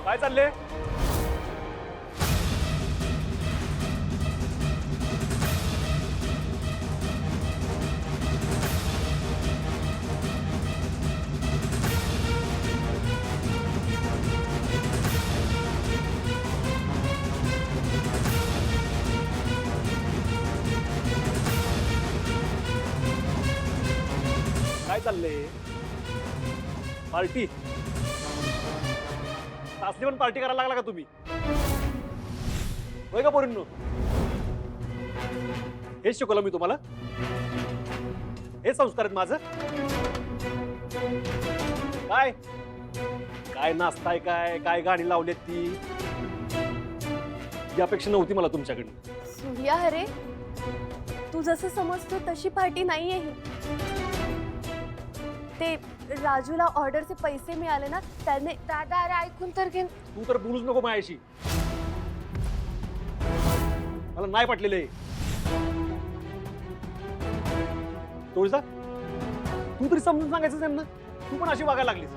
काय चाललंय? काय चाललंय? पार्टी? असली पण पार्टी करायला लागला का तुम्ही? होय का पोरींनो? हेच शिकवलं मी तुम्हाला? हे संस्कार आहेत माझं? काय काय नाचताय, काय काय गाणी लावलेत ती? ही अपेक्षा नव्हती मला तुमच्याकडनं. सूर्या अरे, तू जसं समजतो तशी पार्टी नाहीये ही. ते राजूला ऑर्डरचे पैसे मिळाले ना, त्याने दादा अरे ऐकून तर घे. तू तर बोलूच नको माझ्याशी. मला नाही पटलेलं आहे. तुळजा, तू तरी समजून सांगायचं त्यांना. तू पण अशी वागायला लागलीस.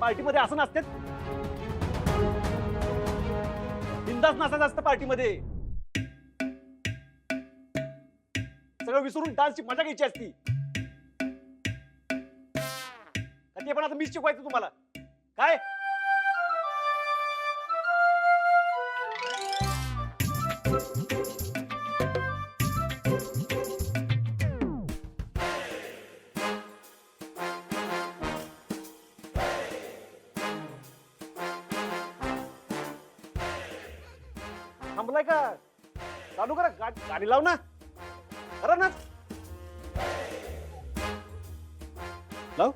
पार्टीमध्ये असं नसतात. बिंदास नाचायचं असतं पार्टीमध्ये. सगळं विसरून डान्सची मजा घ्यायची असती. ते पण आता मीच शिकवायचं तुम्हाला काय? थांबलाय का? चालू करा, गाडी लाव ना. करा ना. लाव.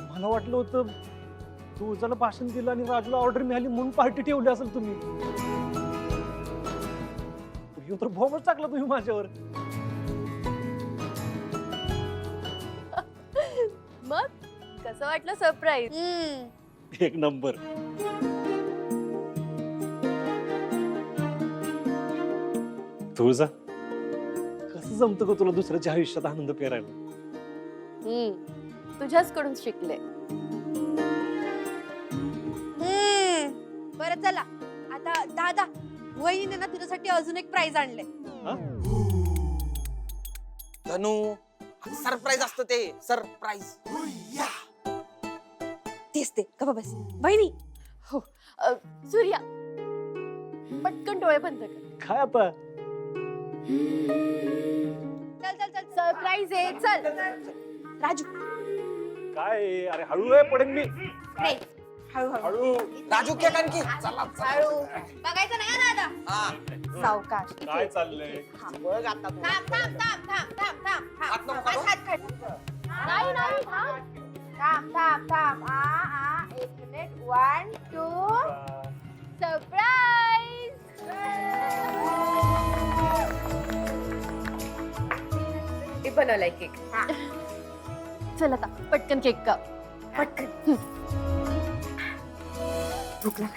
मला वाटलं होतं तुळजाला भाषण दिलं आणि राजूला ऑर्डर मिळाली म्हणून पार्टी ठेवली असेल तुम्ही. तर भोमच टाकला तुम्ही माझ्यावर. मग कसं वाटलं सरप्राईज? एक नंबर. तुळजा, कसं जमतं ग तुला दुसऱ्याच्या आयुष्यात आनंद पेरायला? तुझ्याच कडून शिकले. बरं चला आता दादा, वहिनीने ना तुझ्यासाठी अजून एक प्राइज आणले. धनू, सरप्राईज असतं ते. सरप्राईज. तेच ते का बस वहिनी. हो सूर्या, पटकन डोळे बंद कर. काय आता? चल चल चल सरप्राईज आहे, चल. राजू. काय? अरे हळू आहे, पडेन मी. नाही, हळूहळू हळू. राजू केक आणखी. चला हळू बघायचं नाही हा दादा. हा. सावकाश. काय चाललंय? बघ आता तू. थांब थांब थांब थांब थांब थांब हात नको काढू. हात काढ. नाही नाही थांब. थांब थांब थांब. एक मिनिट. 1 2 सरप्राईज. मी बनवलाय केक. चल आता पटकन केक काप. पटकन.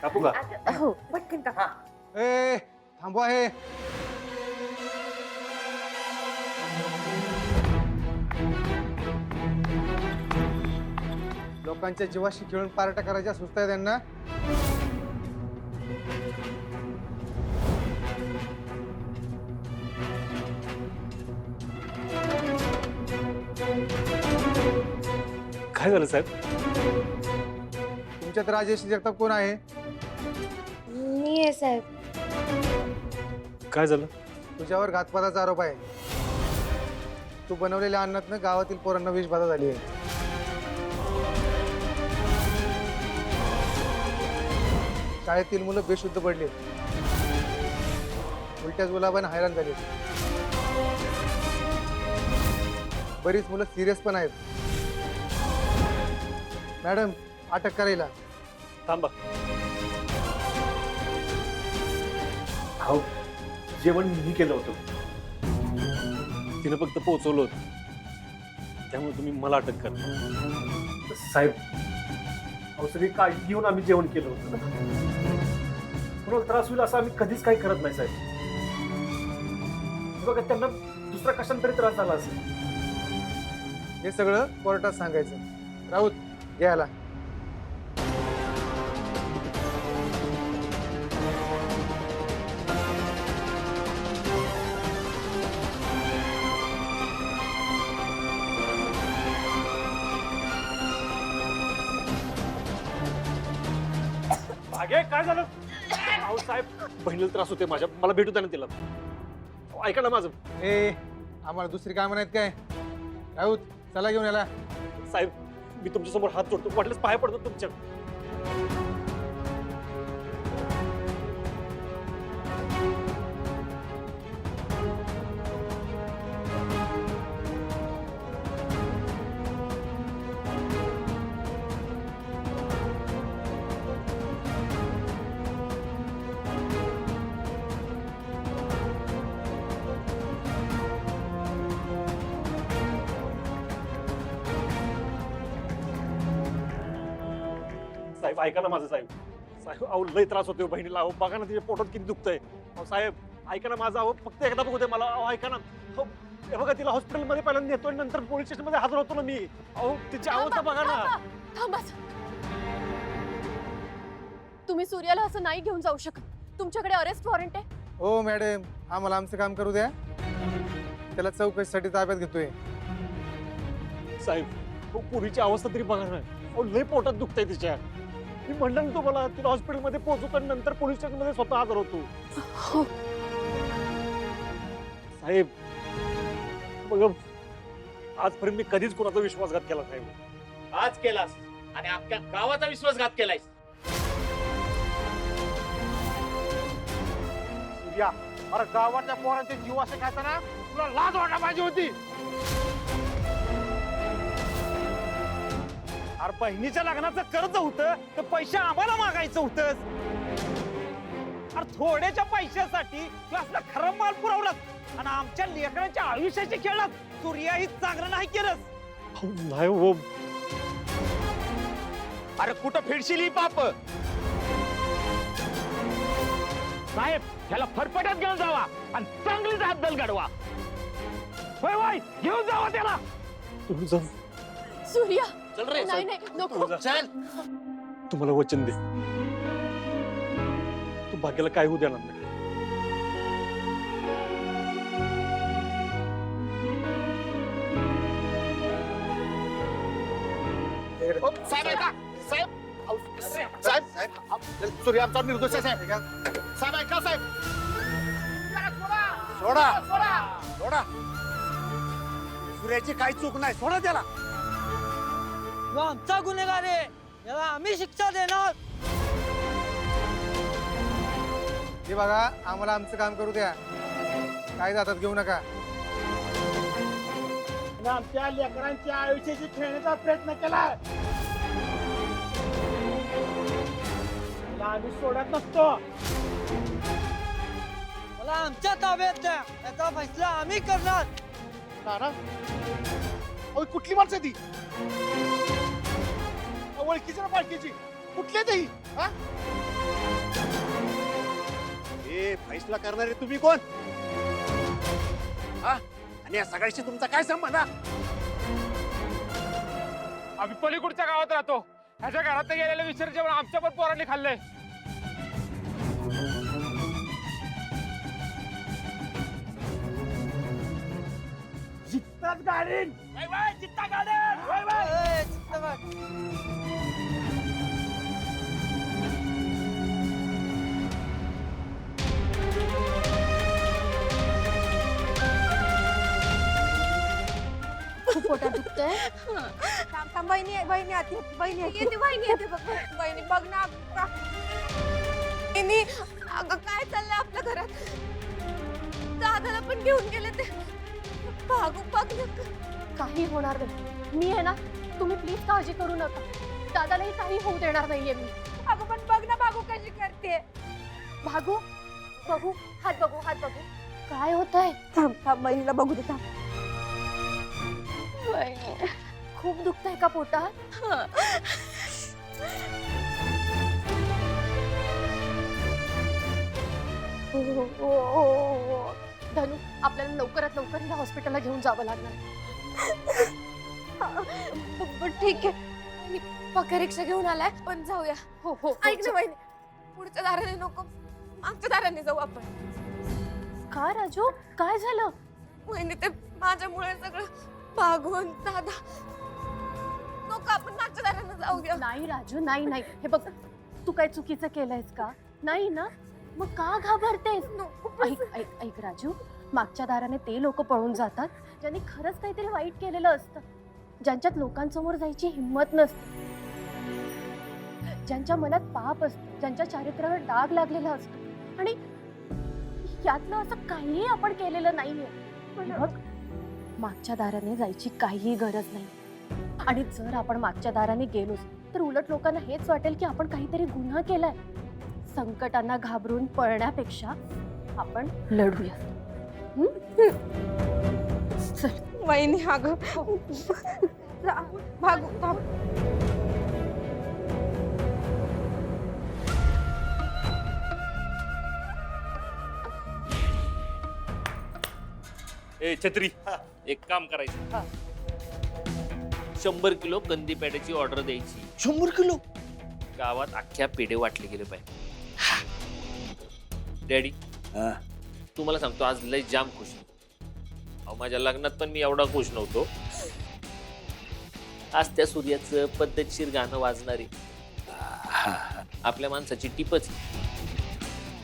कापू का? हो. पटकन का. ए थांबवा हे. लोकांच्या जीवाशी खेळून पार्ट्या करायच्या सुचताय त्यांना. काय झालं साहेब? तुमच्यात राजेश जगताप कोण आहे? मी आहे साहेब. काय झालं? तुझ्यावर घातपाताचा आरोप आहे. तू बनवलेल्या अन्नातनं गावातील पोरांना विषबाधा झाली आहे. शाळेतील मुलं बेशुद्ध पडली. उलट्या जुलाबाने हैराण झाली. बरीच मुलं सिरियस पण आहेत. मॅडम अटक करायला. थांबा. अहो जेवण मी केलं होतं, तिनं फक्त पोहोचवलं होतं, त्यामुळे तुम्ही मला अटक करा. साहेब अहो सगळी काळजी घेऊन आम्ही जेवण केलं होतं ना. कोणाला त्रास होईल असं आम्ही कधीच काही करत नाही साहेब. हे बघा त्यांना दुसरा कशाने तरी त्रास झाला असेल. हे सगळं कोर्टात सांगायचं. राऊत घ्यायला. अगे काय झालं? अहो साहेब बहिणीला त्रास होते माझ्या, मला भेटू द्या ना तिला. अहो, ऐका ना माझं. ए आम्हाला दुसरी कामं नाहीत काय? राऊत चला घेऊन याला. साहेब मी तुमच्या समोर हात जोडतो, वाटल्यास पाय पडतो तुमच्या. साहेब ऐका ना माझं. साहेब साहेब अहो लय त्रास होतोय बहिणीला. अहो बघा ना तिच्या पोटात किती दुखतंय. अहो साहेब ऐका ना माझं. अहो फक्त एकदा बघू दे मला. अहो ऐका ना. हो हे बघा तिला हॉस्पिटलमध्ये पहिल्यांदा नेतोय, नंतर पोलीस स्टेशनमध्ये हजर होतो ना मी. अहो तिची अवस्था बघा ना. थांबा. तुम्ही सूर्याला असं नाही घेऊन जाऊ शकत. तुमच्याकडे अरेस्ट वॉरंट आहे. हो मॅडम आम्हाला आमचं काम करू द्या. त्याला चौकशीसाठी ताब्यात घेतोय. साहेब हो पूर्वीची अवस्था तरी बघा ना. अहो लय पोटात दुखतंय तिच्या. मी म्हणलं ना तुम्हाला तिला हॉस्पिटलमध्ये पोहोचवतो आणि नंतर पोलीस स्टेशनमध्ये स्वतः हजर होतो. साहेब बघ आजपर्यंत मी कधीच कोणाचा विश्वासघात केला नाही. आज केलास आणि अख्ख्या गावाचा विश्वासघात केलायस. सूर्या अरे गावातल्या पोरांचे जीव असे खाताना तुला लाज वाटायला पाहिजे होती. अरे बहिणीच्या लग्नाचं कर्ज होतं तर पैसे आम्हाला मागायचं होतं. अरे थोड्याच्या पैशासाठी तू आपला खरं माल पुरवलास आणि आमच्या लेकरांच्या आयुष्याची खेळलास. सूर्या ही चांगलं नाही केलंस. अहो, नाही हो. अरे कुठं फेडशील ही पाप? साहेब ह्याला फरफट्यात घेऊन जावा आणि चांगलीच हद्दल घडवा. होय होय घेऊन जावा त्याला. तुम्ही जा. सूर्या चल रे नाही नाही नको. चल. तुम्हाला वचन दे तू भाग्याला काय होऊ देणार नाही. साहेब ऐका साहेब साहेब साहेब सूर्या आमचा निर्दोष आहे साहेब. साहेब ऐका साहेब. सोडा सोडा. सूर्याची काही चूक नाही. सोडा त्याला. तो आमचा गुन्हेगार आहे, याला आम्ही शिक्षा देणार. हे बघा आम्हाला आमचं काम करू द्या. काय हातात घेऊ नका. आमच्या लेकरांच्या आयुष्याची खेळण्याचा प्रयत्न केला. आम्ही सोडत नसतो. मला आमच्या ताब्यात द्या, याचा फैसला आम्ही करणार. कुठली माणसं ती? ओळखीची ना पालखीची? कुठली ती? हे फैसला करणारे तुम्ही कोण? आणि या सगळ्याशी तुमचा काय संबंध? आम्ही पलीकडच्या गावात राहतो. ह्याच्या घरात गेलेलं विसर जेवण आमच्या पण पोरांनी खाल्लंय. जित्ताच गाडीन. जित्ता गाडीन. खूप पोटात दुखतंय. बहिणी बहिणी आती बहिणी येते बहिणी बघ ना. बहिणी अगं काय चाललंय आपल्या घरात? दादाला पण घेऊन गेले ते. भागू बघ ना काही होणार नाही. मी आहे ना, तुम्ही प्लीज काळजी करू नका. दादालाही काही होऊ देणार नाहीये मी. अगं पण बघ ना भागू कशी करते. भागू बघू, हात बघू, हात बघू. काय होत आहे? थांब थांब बहिणीला बघू दे थांब. खूप दुखतंय का पोटात? हो, हो, हो, हो, हो. धनु, आपल्याला लवकरात लवकर हिला हॉस्पिटलला घेऊन जावं लागणार. ठीक आहे मी पक्का रिक्षा घेऊन आलाय पण जाऊया. हो हो, ऐक ना वहिनी, पुढच्या दाराने नको मागच्या दाराने जाऊ आपण. का राजू, काय झालं? वहिनी ते माझ्यामुळे सगळं भागवून दादा नको आपण मागच्या दाराने जाऊया. नाही राजू, नाही नाही. हे बघ, तू काय चुकीचं केलंयस का? नाही ना, मग का घाबरतेस? ऐक ऐक ऐक राजू, मागच्या दाराने ते लोक पळून जातात ज्यांनी खरंच काहीतरी वाईट केलेलं असतं, ज्यांच्यात लोकांसमोर जायची हिंमत नसते, ज्यांच्या मनात पाप असतं, ज्यांच्या चारित्र्यावर डाग लागलेला असतो. आणि यातलं असं काहीही आपण केलेलं नाहीये. बघ, मागच्या दाराने जायची काहीही गरज नाही. आणि जर आपण मागच्या दाराने गेलोच तर उलट लोकांना हेच वाटेल की आपण काहीतरी गुन्हा केलाय. संकटांना घाबरून पळण्यापेक्षा आपण लढूया. चल. वहिनी अगं भागू थांब. ए छत्री, एक काम करायचं, 100 किलो कंदी पेड्याची ऑर्डर द्यायची. 100 किलो? गावात अख्ख्या पेढे वाटले गेले पाहिजे. डॅडी, तुम्हाला सांगतो आज लय जाम खुश आहे. अहो, माझ्या लग्नात पण मी एवढा खुश नव्हतो. आज त्या सूर्याचं पद्धतशीर गाणं वाजणारे आपल्या माणसाची टिपच.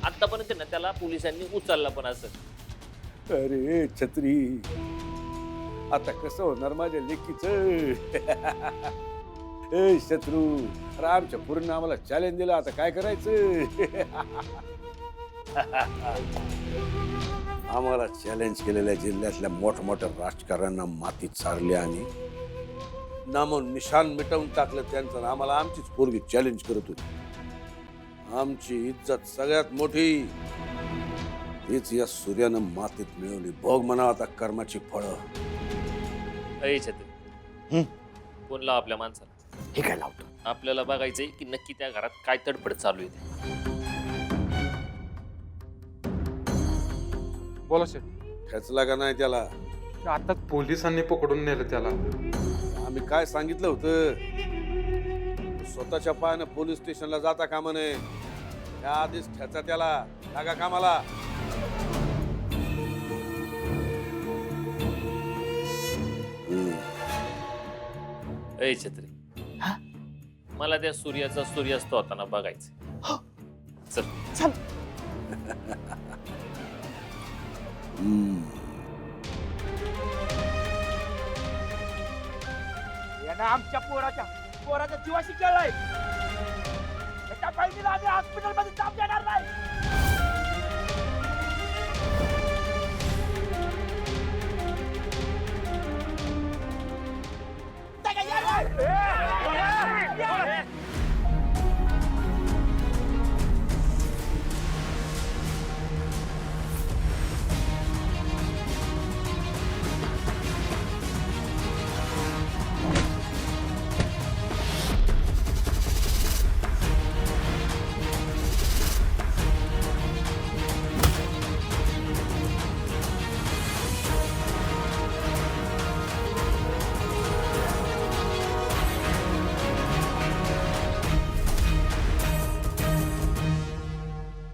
आतापर्यंत ना त्याला पोलिसांनी उचलला पण असं. अरे छत्री, आता कसं होणार माझ्या लेकीच? ए शत्रू, अरे आमच्या पूर्ण आम्हाला चॅलेंज दिलं, आता काय करायचं? आम्हाला चॅलेंज केलेल्या जिल्ह्यातल्या मोठमोठ्या राजकारण्यांना मातीत सारले आणि नामून निशान मिटवून टाकलं त्यांचं. आणि आम्हाला आमचीच पोरगी चॅलेंज करत होती. आमची इज्जत सगळ्यात मोठी हीच या सूर्यानं मातीत मिळवली. भोग म्हणा आता कर्माची फळं. अय छत्री, फोन लाव आपल्या माणसाला. हे काय लावतो? आपल्याला बघायचंय की नक्की त्या घरात काय तडफड चालू आहे. बोला शेठ. खेचला का नाही त्याला? आताच पोलिसांनी पकडून नेलं त्याला. आम्ही काय सांगितलं होतं? स्वतःच्या पायानं पोलीस स्टेशनला जाता कामा नये. त्या आधीच खेचा त्याला, लागा कामाला. अय छत्री, मला त्या सूर्याचा सूर्यास्त होताना बघायचं. चल. यानं आमच्या पोराच्या जीवाशी खेळलाय. त्याच्या बहिणीला आम्ही हॉस्पिटलमध्ये जाऊ देणार नाही.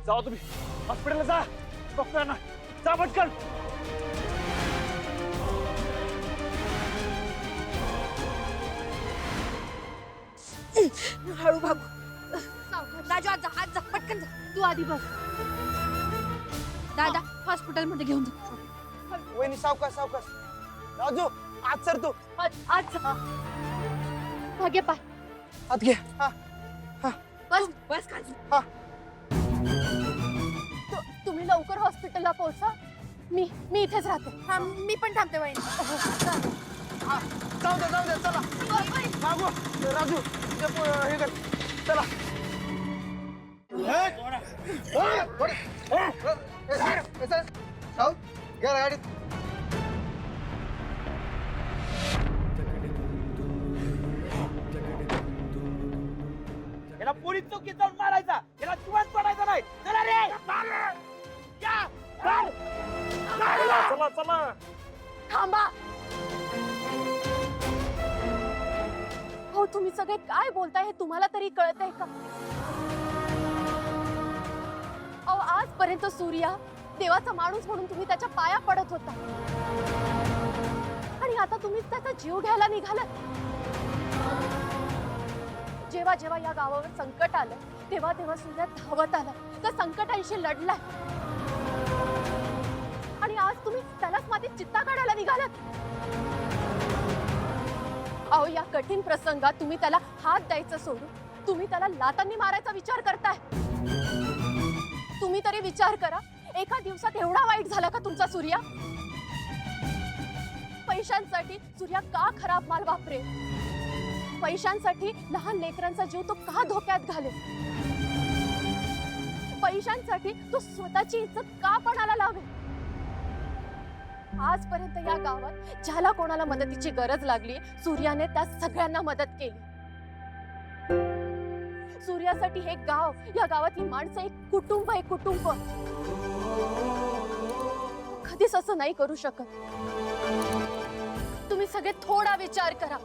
जाओ तुम्ही हॉस्पिटलला जा. डॉक्टरांना जा पटकन. हळू भागू. राजू आज जा पटकन जा. तू आधी बस. दादा हॉस्पिटल मध्ये घेऊन जा. वहिनी सावकाश सावकाश. राजू आज सर तू आज भाग्य पाय. हात घे. बस बस खाली. तुम्ही लवकर हॉस्पिटलला पोहोचा. मी इथेच राहते. मी पण थांबते वहिनी. जाऊ दे चला बाबू राजू हे कर चला घ्या गाडीत. याला पोलीस चौकीत जाऊन मारायचा, याला जिवंत पडायचा नाही. चला रे या, चल. चला चला. थांबा. हो तुम्ही सगळे काय बोलताय हे तुम्हाला तरी कळतंय का? अहो आजपर्यंत सूर्या देवाचा माणूस म्हणून तुम्ही त्याच्या पाया पडत होता आणि आता तुम्ही त्याचा जीव घ्यायला निघालात. जेव्हा जेव्हा या गावावर संकट आलं तेव्हा तेव्हा सूर्या धावत आला, त्या संकटांशी लढला आणि आज तुम्ही त्यालाच मातीत चित्ता काढायला निघालात. अहो या कठीण प्रसंगात तुम्ही त्याला हात द्यायचं सोडून तुम्ही त्याला लातांनी मारायचा विचार करताय. तुम्ही तरी विचार करा, एका दिवसात एवढा वाईट झाला का तुमचा सूर्या? पैशांसाठी सूर्या का खराब माल वापरेल? पैशांसाठी लहान लेकरांचा जीव तो का धोक्यात घालेल? पैशांसाठी तो स्वतःची इज्जत का पणाला लावेल? आजपर्यंत या गावात ज्याला कोणाला मदतीची गरज लागली सूर्याने त्या सगळ्यांना मदत केली. सूर्यासाठी हे गाव, या गावातली माणसं एक कुटुंब आहे, कुटुंब. कधीच असं नाही करू शकत. तुम्ही सगळे थोडा विचार करा.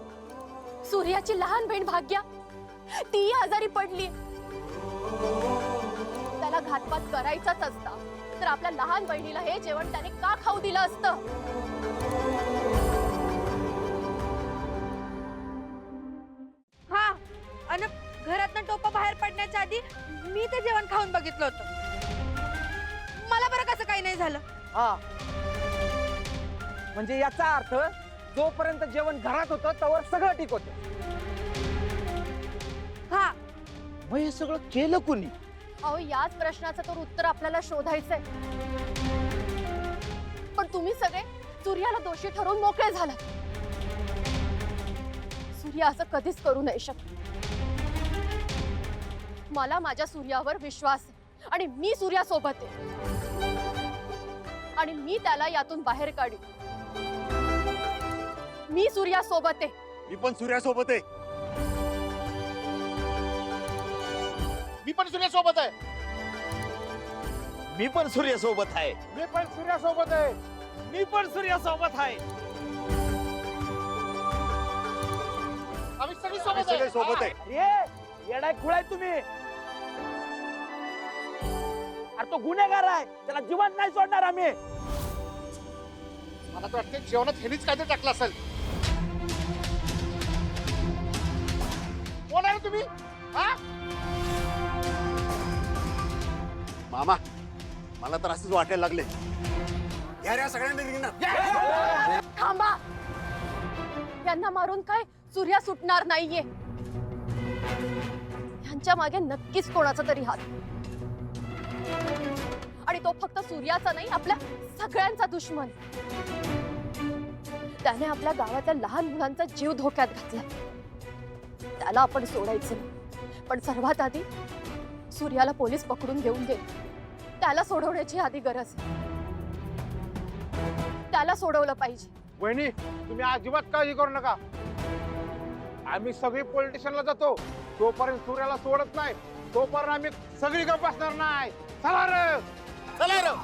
सूर्याची लहान बहीण भाग्या, ती आजारी पडली. त्याला घातपात करायचाच असता तर आपल्या लहान बहिणीला हे जेवण त्याने का खाऊ दिलं असतं? हा आणि घरातनं टोपा बाहेर पडण्याच्या आधी मी ते जेवण खाऊन बघितलं होतं. मला बरं कसं काही नाही झालं. हा म्हणजे याचा अर्थ जोपर्यंत जेवण घरात होतं तोवर सगळं ठीक होतं. हा मग हे सगळं केलं कुणी? अहो याच प्रश्नाचं तर उत्तर आपल्याला शोधायचंय. पण तुम्ही सगळे सूर्याला दोषी ठरवून मोकळे झालात. सूर्या असं कधीच करू नाही शकत. मला माझ्या सूर्यावर विश्वास आहे आणि मी सूर्यासोबत आहे आणि मी त्याला यातून बाहेर काढीन. मी सूर्यासोबत आहे. मी पण सूर्यासोबत आहे. मी पण सूर्यासोबत आहे. मी पण सूर्यासोबत आहे. मी पण सूर्यासोबत आहे. मी पण सूर्यासोबत आहे. आम्ही सगळे सोबत आहे. सोबत आहे. अरे येडाय खुळाय तुम्ही. अरे तो गुन्हेगार आहे, त्याला जिवंत नाही सोडणार आम्ही. मला तर वाटतं जेवणात हेनीच काहीतरी टाकलं असेल. कोण आहे तुम्ही? हा मामा, मला तर असंच वाटायला लागले. या सगळ्यांना निघणार. थांबा. यांना मारून काय सूर्या सुटणार नाहीये. यांच्या मागे नक्कीच कोणाचा तरी हात आणि तो फक्त सूर्याचा नाही, आपल्या सगळ्यांचा दुश्मन. त्याने आपल्या गावातल्या लहान मुलांचा जीव धोक्यात घातला. त्याला आपण सोडायचं नाही. पण सर्वात आधी सूर्याला पोलीस पकडून घेऊन गेले. त्याला सोडवण्याची आधी गरज आहे. त्याला सोडवलं पाहिजे. वहिनी तुम्ही अजिबात काळजी करू नका. आम्ही सगळी पोलीस स्टेशनला जातो. तोपर्यंत सूर्याला सोडत नाही, तोपर्यंत आम्ही सगळी गप्प बसणार नाही. चला रे. चला रे.